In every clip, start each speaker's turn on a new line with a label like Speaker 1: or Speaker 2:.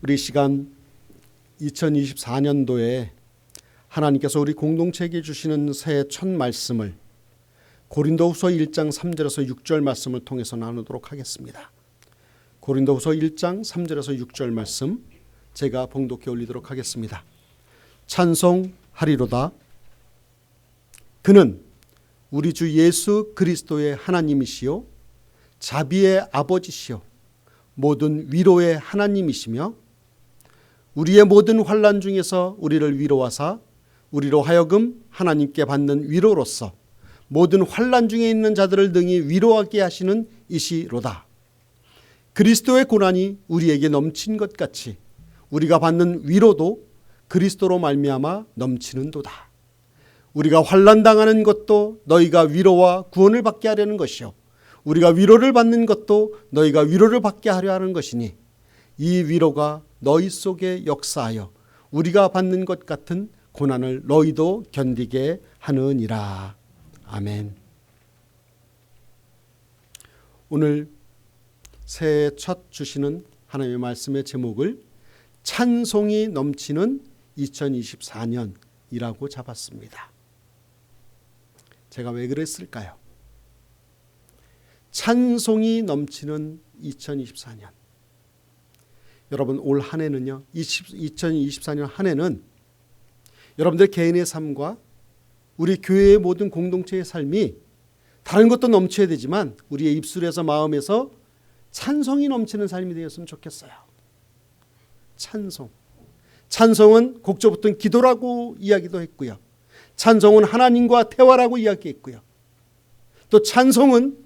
Speaker 1: 우리 시간 2024년도에 하나님께서 우리 공동체에게 주시는 새해 첫 말씀을 고린도후서 1장 3절에서 6절 말씀을 통해서 나누도록 하겠습니다. 고린도후서 1장 3절에서 6절 말씀 제가 봉독해 올리도록 하겠습니다. 찬송하리로다. 그는 우리 주 예수 그리스도의 하나님이시요 자비의 아버지시요 모든 위로의 하나님이시며 우리의 모든 환난 중에서 우리를 위로하사 우리로 하여금 하나님께 받는 위로로서 모든 환난 중에 있는 자들을 능히 위로하게 하시는 이시로다. 그리스도의 고난이 우리에게 넘친 것 같이 우리가 받는 위로도 그리스도로 말미암아 넘치는도다. 우리가 환난 당하는 것도 너희가 위로와 구원을 받게 하려는 것이요 우리가 위로를 받는 것도 너희가 위로를 받게 하려 하는 것이니 이 위로가 너희 속에 역사하여 우리가 받는 것 같은 고난을 너희도 견디게 하느니라. 아멘. 오늘 새해 첫 주시는 하나님의 말씀의 제목을 찬송이 넘치는 2024년이라고 잡았습니다. 제가 왜 그랬을까요? 찬송이 넘치는 2024년. 여러분 올 한 해는요. 2024년 한 해는 여러분들 개인의 삶과 우리 교회의 모든 공동체의 삶이 다른 것도 넘쳐야 되지만 우리의 입술에서 마음에서 찬송이 넘치는 삶이 되었으면 좋겠어요. 찬송. 찬송은 곡조부터는 기도라고 이야기도 했고요. 찬송은 하나님과 대화라고 이야기했고요. 또 찬송은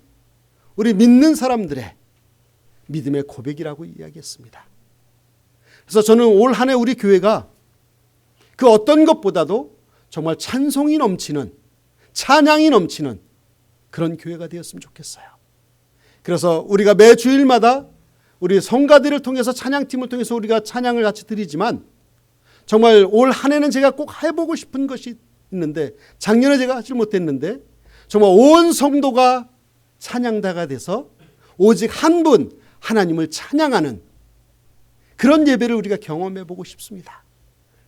Speaker 1: 우리 믿는 사람들의 믿음의 고백이라고 이야기했습니다. 그래서 저는 올 한 해 우리 교회가 그 어떤 것보다도 정말 찬송이 넘치는, 찬양이 넘치는 그런 교회가 되었으면 좋겠어요. 그래서 우리가 매 주일마다 우리 성가대를 통해서 찬양팀을 통해서 우리가 찬양을 같이 드리지만 정말 올 한 해는 제가 꼭 해보고 싶은 것이 있는데 작년에 제가 하지 못했는데 정말 온 성도가 찬양다가 돼서 오직 한 분 하나님을 찬양하는 그런 예배를 우리가 경험해 보고 싶습니다.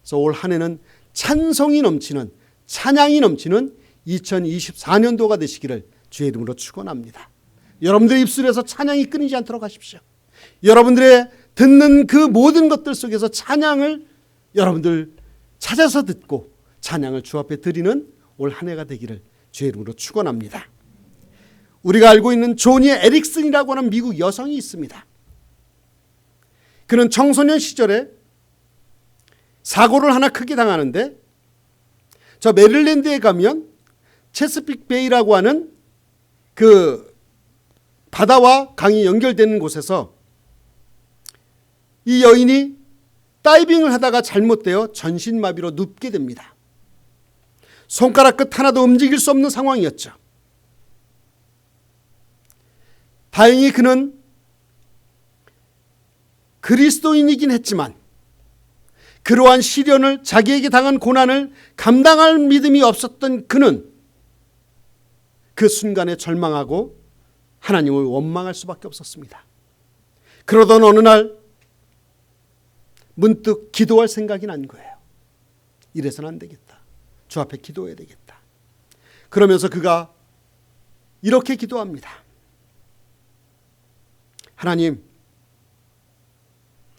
Speaker 1: 그래서 올 한 해는 찬송이 넘치는 찬양이 넘치는 2024년도가 되시기를 주의 이름으로 축원합니다. 여러분들의 입술에서 찬양이 끊이지 않도록 하십시오. 여러분들의 듣는 그 모든 것들 속에서 찬양을 여러분들 찾아서 듣고 찬양을 주 앞에 드리는 올 한 해가 되기를 주의 이름으로 축원합니다. 우리가 알고 있는 조니 에릭슨이라고 하는 미국 여성이 있습니다. 그는 청소년 시절에 사고를 하나 크게 당하는데 저 메릴랜드에 가면 체스픽 베이라고 하는 그 바다와 강이 연결되는 곳에서 이 여인이 다이빙을 하다가 잘못되어 전신마비로 눕게 됩니다. 손가락 끝 하나도 움직일 수 없는 상황이었죠. 다행히 그는 그리스도인이긴 했지만 그러한 시련을 자기에게 당한 고난을 감당할 믿음이 없었던 그는 그 순간에 절망하고 하나님을 원망할 수밖에 없었습니다. 그러던 어느 날 문득 기도할 생각이 난 거예요. 이래서는 안 되겠다. 주 앞에 기도해야 되겠다. 그러면서 그가 이렇게 기도합니다. 하나님,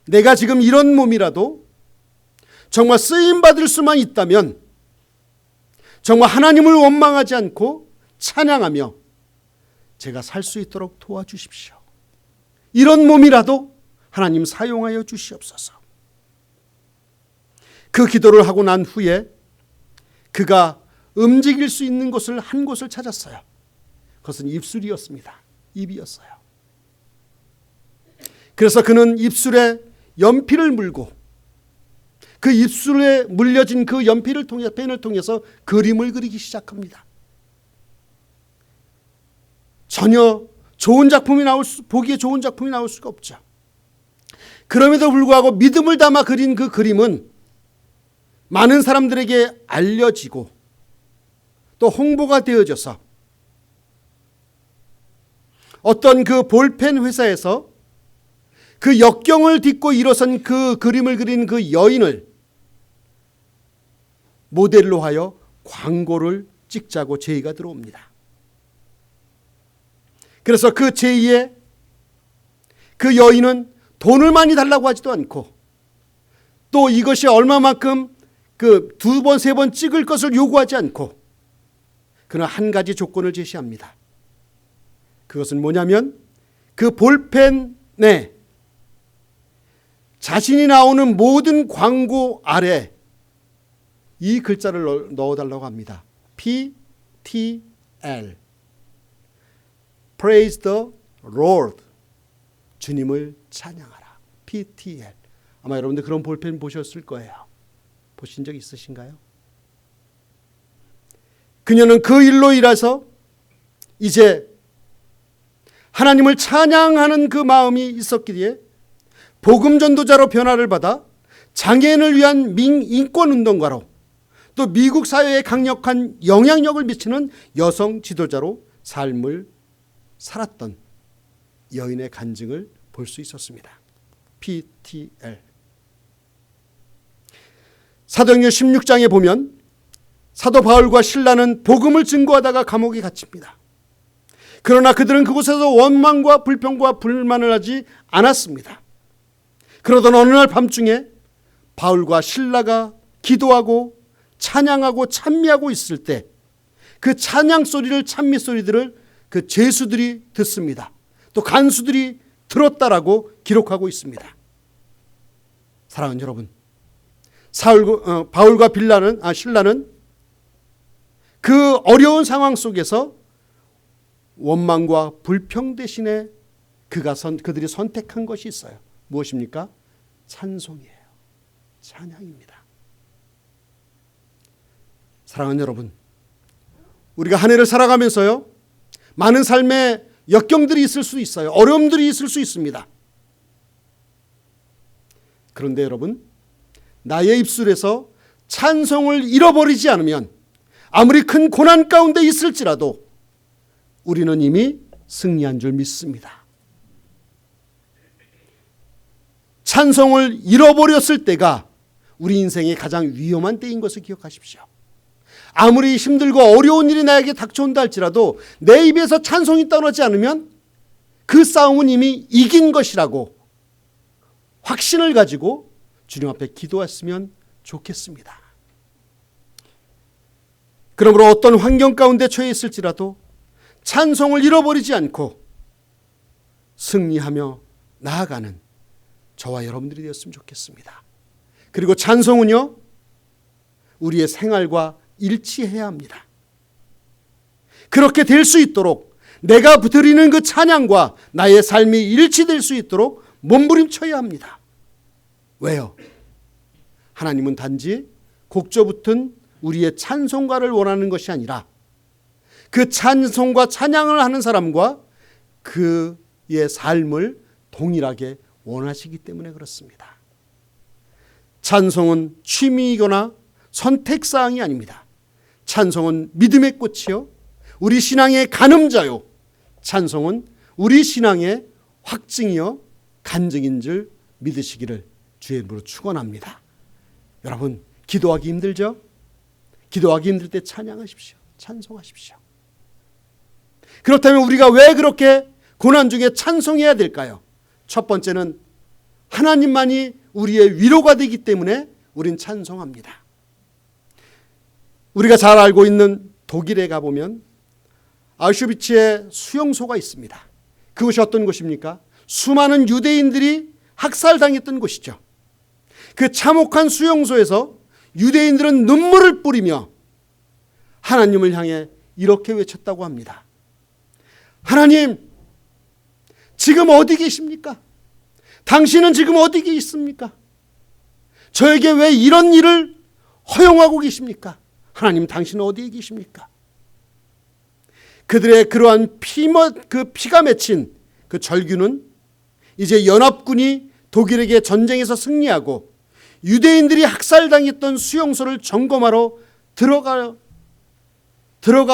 Speaker 1: 내가 지금 이런 몸이라도 정말 쓰임받을 수만 있다면 정말 하나님을 원망하지 않고 찬양하며 제가 살 수 있도록 도와주십시오. 이런 몸이라도 하나님 사용하여 주시옵소서. 그 기도를 하고 난 후에 그가 움직일 수 있는 곳을 한 곳을 찾았어요. 그것은 입술이었습니다. 입이었어요. 그래서 그는 입술에 연필을 물고 그 입술에 물려진 그 연필을 통해 펜을 통해서 그림을 그리기 시작합니다. 전혀 좋은 작품이 보기에 좋은 작품이 나올 수가 없죠. 그럼에도 불구하고 믿음을 담아 그린 그 그림은 많은 사람들에게 알려지고 또 홍보가 되어져서 어떤 그 볼펜 회사에서 그 역경을 딛고 일어선 그 그림을 그린 그 여인을 모델로 하여 광고를 찍자고 제의가 들어옵니다. 그래서 그 제의에 그 여인은 돈을 많이 달라고 하지도 않고 또 이것이 얼마만큼 그 2번, 3번 찍을 것을 요구하지 않고 그는 한 가지 조건을 제시합니다. 그것은 뭐냐면 그 볼펜에 자신이 나오는 모든 광고 아래 이 글자를 넣어달라고 합니다. PTL Praise the Lord. 주님을 찬양하라. PTL. 아마 여러분들 그런 볼펜 보셨을 거예요. 보신 적 있으신가요? 그녀는 그 일로 인해서 이제 하나님을 찬양하는 그 마음이 있었기에 복음 전도자로 변화를 받아 장애인을 위한 인권운동가로 또 미국 사회에 강력한 영향력을 미치는 여성 지도자로 삶을 살았던 여인의 간증을 볼 수 있었습니다. PTL. 사도행전 16장에 보면 사도 바울과 실라는 복음을 증거하다가 감옥에 갇힙니다. 그러나 그들은 그곳에서 원망과 불평과 불만을 하지 않았습니다. 그러던 어느 날 밤중에 바울과 실라가 기도하고 찬양하고 찬미하고 있을 때 그 찬양 소리를, 찬미 소리들을 그 죄수들이 듣습니다. 또 간수들이 들었다라고 기록하고 있습니다. 사랑하는 여러분, 바울과 실라는 그 어려운 상황 속에서 원망과 불평 대신에 그들이 선택한 것이 있어요. 무엇입니까? 찬송이에요. 찬양입니다. 사랑하는 여러분, 우리가 한 해를 살아가면서요, 많은 삶의 역경들이 있을 수 있어요. 어려움들이 있을 수 있습니다. 그런데 여러분, 나의 입술에서 찬송을 잃어버리지 않으면 아무리 큰 고난 가운데 있을지라도 우리는 이미 승리한 줄 믿습니다. 찬송을 잃어버렸을 때가 우리 인생의 가장 위험한 때인 것을 기억하십시오. 아무리 힘들고 어려운 일이 나에게 닥쳐온다 할지라도 내 입에서 찬송이 떠나지 않으면 그 싸움은 이미 이긴 것이라고 확신을 가지고 주님 앞에 기도했으면 좋겠습니다. 그러므로 어떤 환경 가운데 처해 있을지라도 찬송을 잃어버리지 않고 승리하며 나아가는 저와 여러분들이 되었으면 좋겠습니다. 그리고 찬송은요, 우리의 생활과 일치해야 합니다. 그렇게 될 수 있도록 내가 드리는 그 찬양과 나의 삶이 일치될 수 있도록 몸부림쳐야 합니다. 왜요? 하나님은 단지 곡조 붙은 우리의 찬송가를 원하는 것이 아니라 그 찬송과 찬양을 하는 사람과 그의 삶을 동일하게 원하시기 때문에 그렇습니다. 찬송은 취미이거나 선택사항이 아닙니다. 찬송은 믿음의 꽃이요, 우리 신앙의 가늠자요, 찬송은 우리 신앙의 확증이요 간증인 줄 믿으시기를 주의 이름으로 축원합니다. 여러분, 기도하기 힘들죠? 기도하기 힘들 때 찬양하십시오. 찬송하십시오. 그렇다면 우리가 왜 그렇게 고난 중에 찬송해야 될까요? 첫 번째는 하나님만이 우리의 위로가 되기 때문에 우린 찬송합니다. 우리가 잘 알고 있는 독일에 가보면 아우슈비츠의 수용소가 있습니다. 그것이 어떤 곳입니까? 수많은 유대인들이 학살당했던 곳이죠. 그 참혹한 수용소에서 유대인들은 눈물을 뿌리며 하나님을 향해 이렇게 외쳤다고 합니다. 하나님, 지금 어디 계십니까? 당신은 지금 어디 계십니까? 저에게 왜 이런 일을 허용하고 계십니까? 하나님, 당신은 어디에 계십니까? 그들의 그러한 피가 맺힌 그 절규는 이제 연합군이 독일에게 전쟁에서 승리하고 유대인들이 학살당했던 수용소를 점검하러 들어가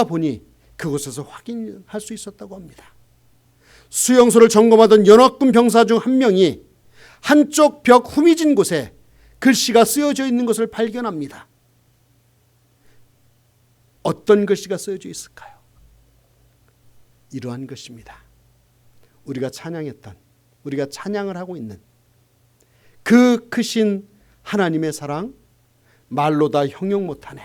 Speaker 1: 보니 그곳에서 확인할 수 있었다고 합니다. 수용소를 점검하던 연합군 병사 중 한 명이 한쪽 벽 후미진 곳에 글씨가 쓰여져 있는 것을 발견합니다. 어떤 글씨가 쓰여져 있을까요? 이러한 것입니다. 우리가 찬양했던, 우리가 찬양을 하고 있는 그 크신 하나님의 사랑, 말로 다 형용 못하네.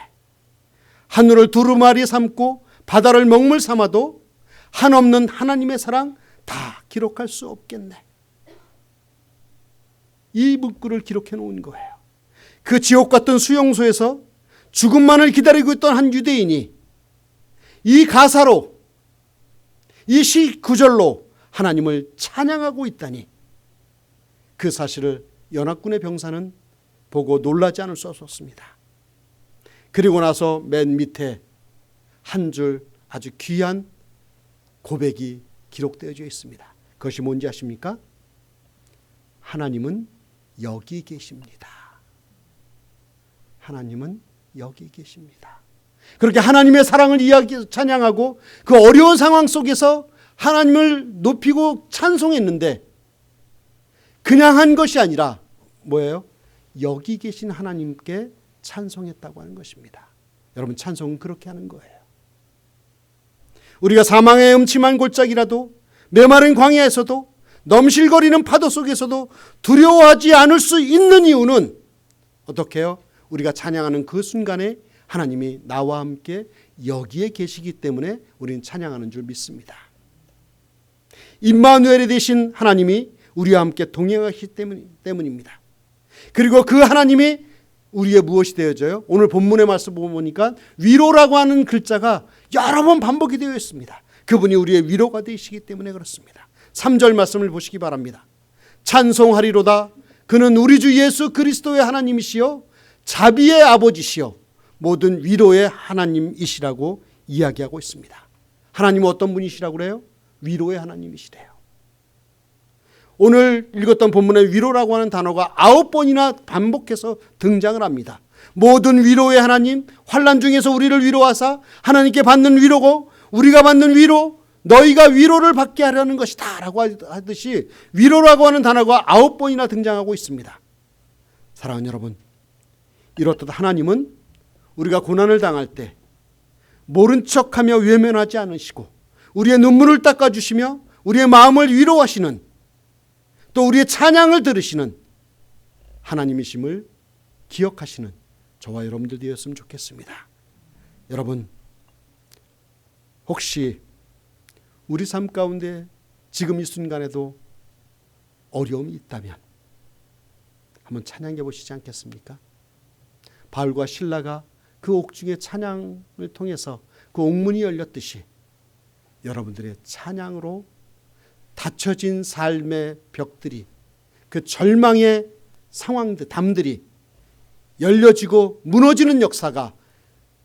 Speaker 1: 하늘을 두루마리 삼고 바다를 먹물 삼아도 한없는 하나님의 사랑 다 기록할 수 없겠네. 이 문구를 기록해 놓은 거예요. 그 지옥 같은 수용소에서 죽음만을 기다리고 있던 한 유대인이 이 가사로, 이 시 구절로 하나님을 찬양하고 있다니, 그 사실을 연합군의 병사는 보고 놀라지 않을 수 없었습니다. 그리고 나서 맨 밑에 한 줄 아주 귀한 고백이 기록되어져 있습니다. 그것이 뭔지 아십니까? 하나님은 여기 계십니다. 하나님은 여기 계십니다. 그렇게 하나님의 사랑을 찬양하고 그 어려운 상황 속에서 하나님을 높이고 찬송했는데, 그냥 한 것이 아니라 뭐예요? 여기 계신 하나님께 찬송했다고 하는 것입니다. 여러분, 찬송은 그렇게 하는 거예요. 우리가 사망의 음침한 골짜기라도, 메마른 광야에서도, 넘실거리는 파도 속에서도 두려워하지 않을 수 있는 이유는 어떻게 해요? 우리가 찬양하는 그 순간에 하나님이 나와 함께 여기에 계시기 때문에 우리는 찬양하는 줄 믿습니다. 임마누엘이 되신 하나님이 우리와 함께 동행하시기 때문입니다. 그리고 그 하나님이 우리의 무엇이 되어져요? 오늘 본문의 말씀 보니까 위로라고 하는 글자가 여러 번 반복이 되어 있습니다. 그분이 우리의 위로가 되시기 때문에 그렇습니다. 3절 말씀을 보시기 바랍니다. 찬송하리로다. 그는 우리 주 예수 그리스도의 하나님이시여 자비의 아버지시여 모든 위로의 하나님이시라고 이야기하고 있습니다. 하나님은 어떤 분이시라고 그래요? 위로의 하나님이시래요. 오늘 읽었던 본문의 위로라고 하는 단어가 9번이나 반복해서 등장을 합니다. 모든 위로의 하나님, 환난 중에서 우리를 위로하사 하나님께 받는 위로고 우리가 받는 위로, 너희가 위로를 받게 하려는 것이다 라고 하듯이 위로라고 하는 단어가 9번이나 등장하고 있습니다. 사랑하는 여러분, 이렇듯 하나님은 우리가 고난을 당할 때 모른 척하며 외면하지 않으시고 우리의 눈물을 닦아주시며 우리의 마음을 위로하시는, 또 우리의 찬양을 들으시는 하나님이심을 기억하시는 저와 여러분들 되었으면 좋겠습니다. 여러분, 혹시 우리 삶 가운데 지금 이 순간에도 어려움이 있다면 한번 찬양해 보시지 않겠습니까? 바울과 실라가 그 옥중의 찬양을 통해서 그 옥문이 열렸듯이 여러분들의 찬양으로 닫혀진 삶의 벽들이, 그 절망의 상황들, 담들이 열려지고 무너지는 역사가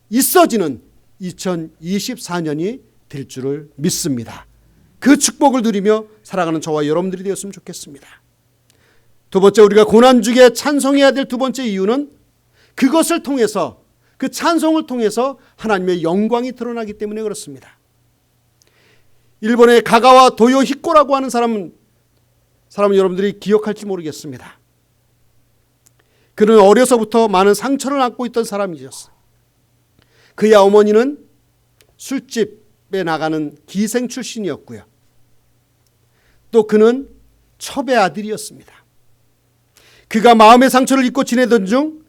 Speaker 1: 있어지는 2024년이 될 줄을 믿습니다. 그 축복을 누리며 살아가는 저와 여러분들이 되었으면 좋겠습니다. 두 번째, 우리가 고난 중에 찬송해야 될 두 번째 이유는 그것을 통해서, 그 찬송을 통해서 하나님의 영광이 드러나기 때문에 그렇습니다. 일본의 가가와 도요 히코라고 하는 사람은 여러분들이 기억할지 모르겠습니다. 그는 어려서부터 많은 상처를 안고 있던 사람이었어요. 그의 어머니는 술집에 나가는 기생 출신이었고요. 또 그는 첩의 아들이었습니다. 그가 마음의 상처를 입고 지내던 중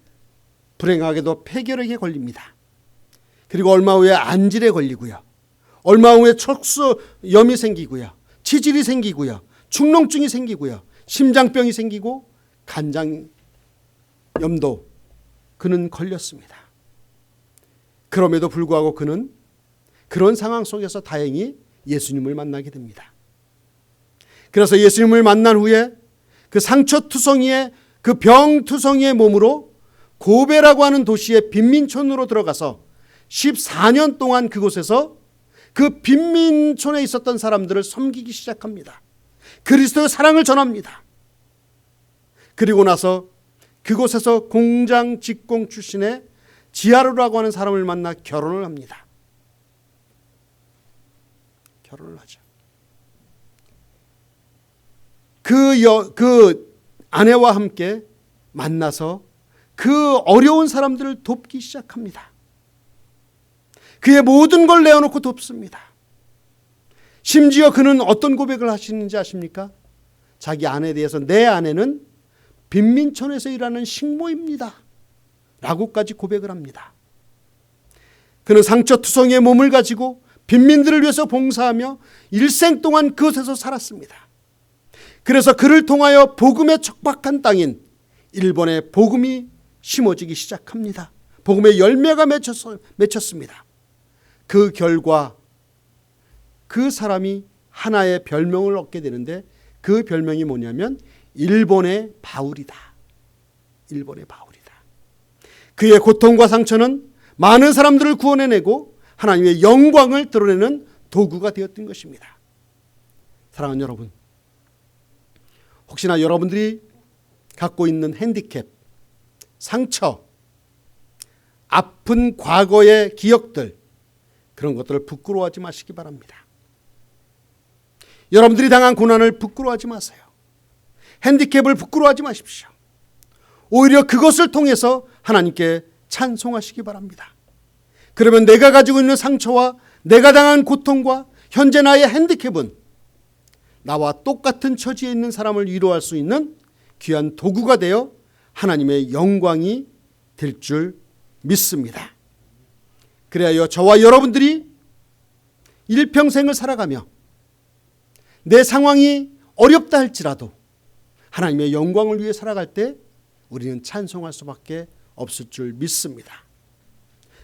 Speaker 1: 불행하게도 폐결핵에 걸립니다. 그리고 얼마 후에 안질에 걸리고요. 얼마 후에 척수염이 생기고요. 치질이 생기고요. 축농증이 생기고요. 심장병이 생기고 간장염도 그는 걸렸습니다. 그럼에도 불구하고 그는 그런 상황 속에서 다행히 예수님을 만나게 됩니다. 그래서 예수님을 만난 후에 그 상처투성이의, 그 병투성이의 몸으로 고베라고 하는 도시의 빈민촌으로 들어가서 14년 동안 그곳에서 그 빈민촌에 있었던 사람들을 섬기기 시작합니다. 그리스도의 사랑을 전합니다. 그리고 나서 그곳에서 공장 직공 출신의 지하루라고 하는 사람을 만나 결혼을 합니다. 결혼을 하죠. 그 아내와 함께 만나서 그 어려운 사람들을 돕기 시작합니다. 그의 모든 걸 내어놓고 돕습니다. 심지어 그는 어떤 고백을 하시는지 아십니까? 자기 아내에 대해서 내 아내는 빈민촌에서 일하는 식모입니다 라고까지 고백을 합니다. 그는 상처투성이의 몸을 가지고 빈민들을 위해서 봉사하며 일생 동안 그곳에서 살았습니다. 그래서 그를 통하여 복음의 척박한 땅인 일본에 복음이 심어지기 시작합니다. 복음의 열매가 맺혔습니다. 그 결과 그 사람이 하나의 별명을 얻게 되는데 그 별명이 뭐냐면 일본의 바울이다. 일본의 바울이다. 그의 고통과 상처는 많은 사람들을 구원해내고 하나님의 영광을 드러내는 도구가 되었던 것입니다. 사랑하는 여러분, 혹시나 여러분들이 갖고 있는 핸디캡, 상처, 아픈 과거의 기억들, 그런 것들을 부끄러워하지 마시기 바랍니다. 여러분들이 당한 고난을 부끄러워하지 마세요. 핸디캡을 부끄러워하지 마십시오. 오히려 그것을 통해서 하나님께 찬송하시기 바랍니다. 그러면 내가 가지고 있는 상처와 내가 당한 고통과 현재 나의 핸디캡은 나와 똑같은 처지에 있는 사람을 위로할 수 있는 귀한 도구가 되어 하나님의 영광이 될 줄 믿습니다. 그래야 저와 여러분들이 일평생을 살아가며 내 상황이 어렵다 할지라도 하나님의 영광을 위해 살아갈 때 우리는 찬송할 수밖에 없을 줄 믿습니다.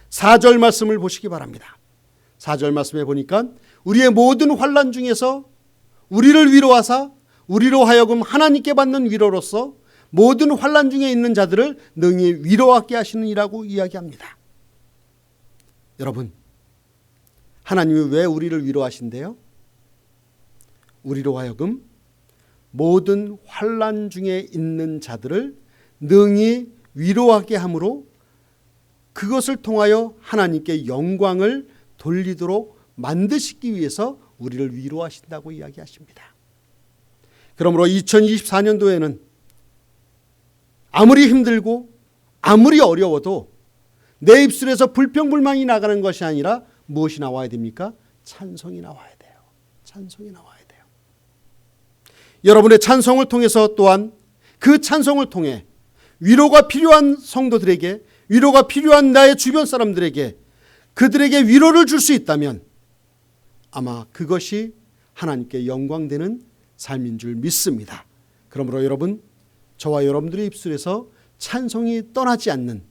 Speaker 1: 4절 말씀을 보시기 바랍니다. 4절 말씀에 보니까 우리의 모든 환난 중에서 우리를 위로하사 우리로 하여금 하나님께 받는 위로로서 모든 환난 중에 있는 자들을 능히 위로하게 하시는 이라고 이야기합니다. 여러분, 하나님이 왜 우리를 위로하신대요? 우리로 하여금 모든 환난 중에 있는 자들을 능히 위로하게 함으로 그것을 통하여 하나님께 영광을 돌리도록 만드시기 위해서 우리를 위로하신다고 이야기하십니다. 그러므로 2024년도에는 아무리 힘들고 아무리 어려워도 내 입술에서 불평불만이 나가는 것이 아니라 무엇이 나와야 됩니까? 찬송이 나와야 돼요. 찬송이 나와야 돼요. 여러분의 찬송을 통해서 또한 그 찬송을 통해 위로가 필요한 성도들에게, 위로가 필요한 나의 주변 사람들에게, 그들에게 위로를 줄 수 있다면 아마 그것이 하나님께 영광되는 삶인 줄 믿습니다. 그러므로 여러분, 저와 여러분들의 입술에서 찬송이 떠나지 않는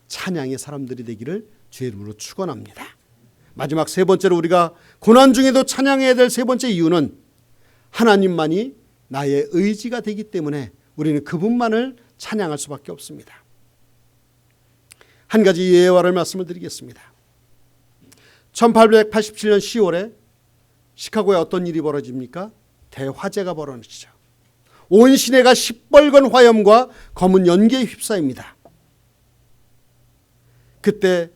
Speaker 1: 찬양의 사람들이 되기를 주의 이름으로 축원합니다. 마지막 세 번째로 우리가 고난 중에도 찬양해야 될 세 번째 이유는 하나님만이 나의 의지가 되기 때문에 우리는 그분만을 찬양할 수밖에 없습니다. 한 가지 예화를 말씀을 드리겠습니다. 1887년 10월에 시카고에 어떤 일이 벌어집니까? 대화재가 벌어지죠. 온 시내가 시뻘건 화염과 검은 연기에 휩싸입니다. 그때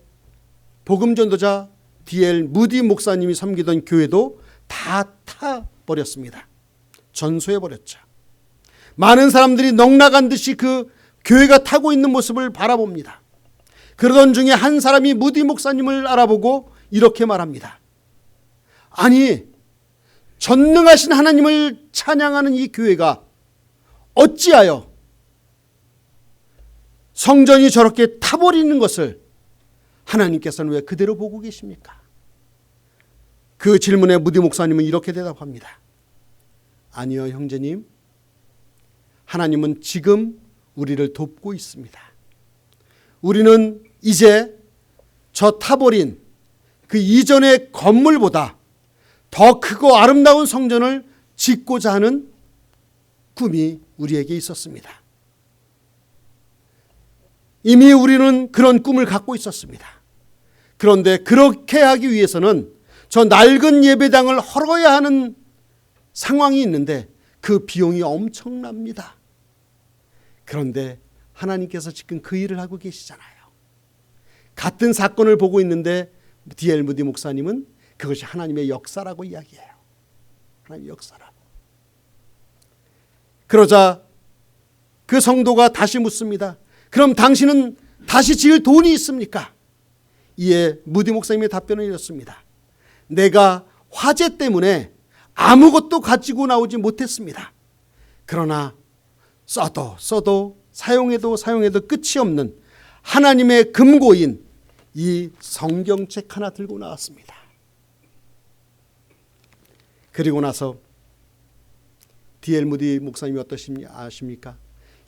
Speaker 1: 복음전도자 D.L. 무디 목사님이 섬기던 교회도 다 타버렸습니다. 전소해버렸죠. 많은 사람들이 넋나간 듯이 그 교회가 타고 있는 모습을 바라봅니다. 그러던 중에 한 사람이 무디 목사님을 알아보고 이렇게 말합니다. 아니, 전능하신 하나님을 찬양하는 이 교회가 어찌하여 성전이 저렇게 타버리는 것을 하나님께서는 왜 그대로 보고 계십니까? 그 질문에 무디 목사님은 이렇게 대답합니다. 아니요, 형제님. 하나님은 지금 우리를 돕고 있습니다. 우리는 이제 저 타버린 그 이전의 건물보다 더 크고 아름다운 성전을 짓고자 하는 꿈이 우리에게 있었습니다. 이미 우리는 그런 꿈을 갖고 있었습니다. 그런데 그렇게 하기 위해서는 저 낡은 예배당을 헐어야 하는 상황이 있는데 그 비용이 엄청납니다. 그런데 하나님께서 지금 그 일을 하고 계시잖아요. 같은 사건을 보고 있는데 D.L. 무디 목사님은 그것이 하나님의 역사라고 이야기해요. 하나님의 역사라고. 그러자 그 성도가 다시 묻습니다. 그럼 당신은 다시 지을 돈이 있습니까? 이에 무디 목사님의 답변은 이렇습니다. 내가 화재 때문에 아무것도 가지고 나오지 못했습니다. 그러나 써도 사용해도 끝이 없는 하나님의 금고인 이 성경책 하나 들고 나왔습니다. 그리고 나서 D.L. 무디 목사님이 어떠십니까? 아십니까?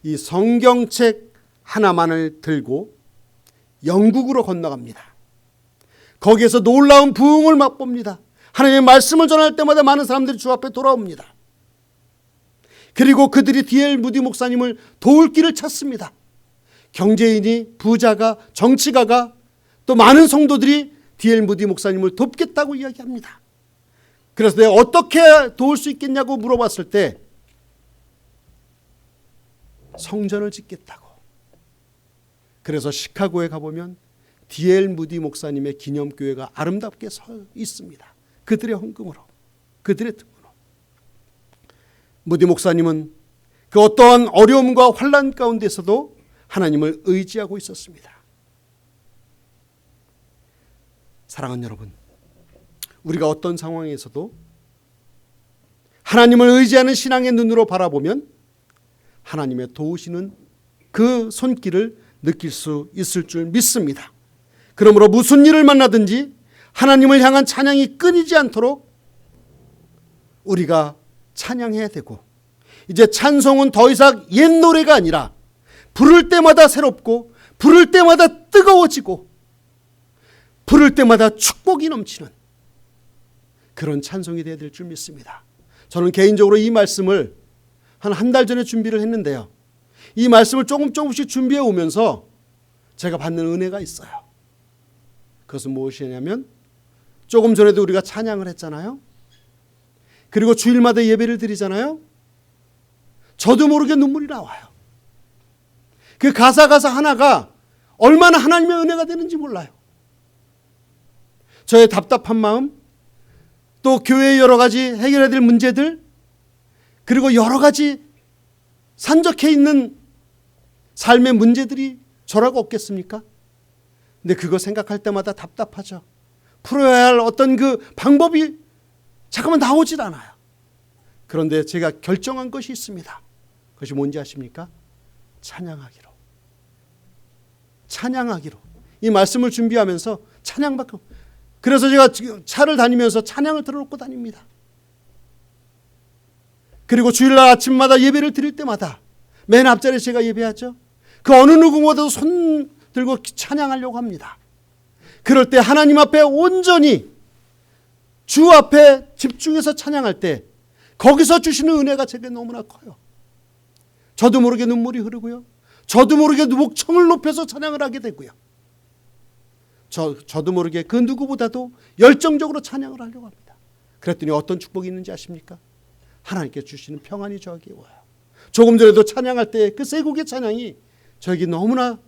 Speaker 1: 이 성경책 하나만을 들고 영국으로 건너갑니다. 거기에서 놀라운 부흥을 맛봅니다. 하나님의 말씀을 전할 때마다 많은 사람들이 주 앞에 돌아옵니다. 그리고 그들이 D.L. 무디 목사님을 도울 길을 찾습니다. 경제인이, 부자가, 정치가가, 또 많은 성도들이 D.L. 무디 목사님을 돕겠다고 이야기합니다. 그래서 내가 어떻게 도울 수 있겠냐고 물어봤을 때 성전을 짓겠다고. 그래서 시카고에 가보면 D.L. 무디 목사님의 기념교회가 아름답게 서 있습니다. 그들의 헌금으로, 그들의 등으로. 무디 목사님은 그 어떠한 어려움과 환난 가운데서도 하나님을 의지하고 있었습니다. 사랑하는 여러분, 우리가 어떤 상황에서도 하나님을 의지하는 신앙의 눈으로 바라보면 하나님의 도우시는 그 손길을 느낄 수 있을 줄 믿습니다. 그러므로 무슨 일을 만나든지 하나님을 향한 찬양이 끊이지 않도록 우리가 찬양해야 되고, 이제 찬송은 더 이상 옛 노래가 아니라 부를 때마다 새롭고 부를 때마다 뜨거워지고 부를 때마다 축복이 넘치는 그런 찬송이 되어야 될 줄 믿습니다. 저는 개인적으로 이 말씀을 한 달 전에 준비를 했는데요. 이 말씀을 조금씩 준비해 오면서 제가 받는 은혜가 있어요. 그것은 무엇이냐면 조금 전에도 우리가 찬양을 했잖아요. 그리고 주일마다 예배를 드리잖아요. 저도 모르게 눈물이 나와요. 그 가사 하나가 얼마나 하나님의 은혜가 되는지 몰라요. 저의 답답한 마음, 또 교회의 여러 가지 해결해야 될 문제들, 그리고 여러 가지 산적해 있는 삶의 문제들이 저라고 없겠습니까? 근데 그거 생각할 때마다 답답하죠. 풀어야 할 어떤 그 방법이 잠깐만 나오질 않아요. 그런데 제가 결정한 것이 있습니다. 그것이 뭔지 아십니까? 찬양하기로. 이 말씀을 준비하면서 찬양밖에. 그래서 제가 지금 차를 다니면서 찬양을 들어놓고 다닙니다. 그리고 주일날 아침마다 예배를 드릴 때마다 맨 앞자리에 제가 예배하죠. 그 어느 누구보다도 손 들고 찬양하려고 합니다. 그럴 때 하나님 앞에 온전히 주 앞에 집중해서 찬양할 때 거기서 주시는 은혜가 제게 너무나 커요. 저도 모르게 눈물이 흐르고요. 저도 모르게 목청을 높여서 찬양을 하게 되고요. 저도 모르게 그 누구보다도 열정적으로 찬양을 하려고 합니다. 그랬더니 어떤 축복이 있는지 아십니까? 하나님께 주시는 평안이 저에게 와요. 조금 전에도 찬양할 때 그 세 곡의 찬양이 저에게 너무나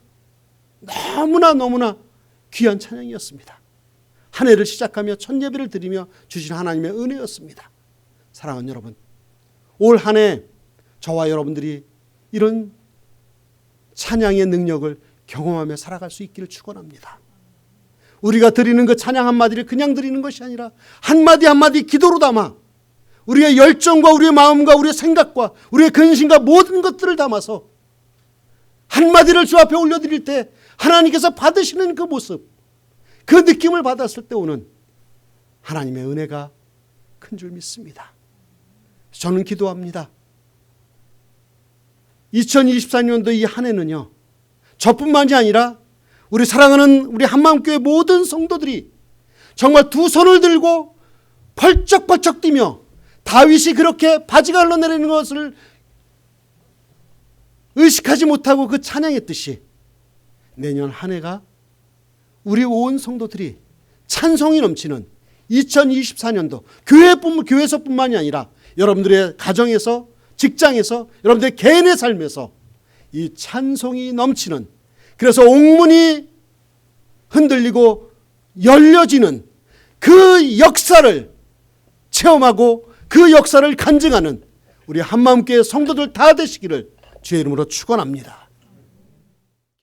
Speaker 1: 귀한 찬양이었습니다. 한 해를 시작하며 첫 예배를 드리며 주신 하나님의 은혜였습니다. 사랑하는 여러분, 올 한 해 저와 여러분들이 이런 찬양의 능력을 경험하며 살아갈 수 있기를 축원합니다. 우리가 드리는 그 찬양 한마디를 그냥 드리는 것이 아니라 한마디 한마디 기도로 담아 우리의 열정과 우리의 마음과 우리의 생각과 우리의 근심과 모든 것들을 담아서 한마디를 주 앞에 올려드릴 때 하나님께서 받으시는 그 모습, 그 느낌을 받았을 때 오는 하나님의 은혜가 큰 줄 믿습니다. 저는 기도합니다. 2024년도 이 한 해는요, 저뿐만이 아니라 우리 사랑하는 우리 한마음교회 모든 성도들이 정말 두 손을 들고 펄쩍펄쩍 뛰며 다윗이 그렇게 바지가 흘러내리는 것을 의식하지 못하고 그 찬양했듯이 내년 한 해가 우리 온 성도들이 찬송이 넘치는 2024년도 교회에서뿐만이 아니라 여러분들의 가정에서, 직장에서, 여러분들의 개인의 삶에서 이 찬송이 넘치는, 그래서 옥문이 흔들리고 열려지는 그 역사를 체험하고 그 역사를 간증하는 우리 한마음교회 성도들 다 되시기를 주의 이름으로 축원합니다.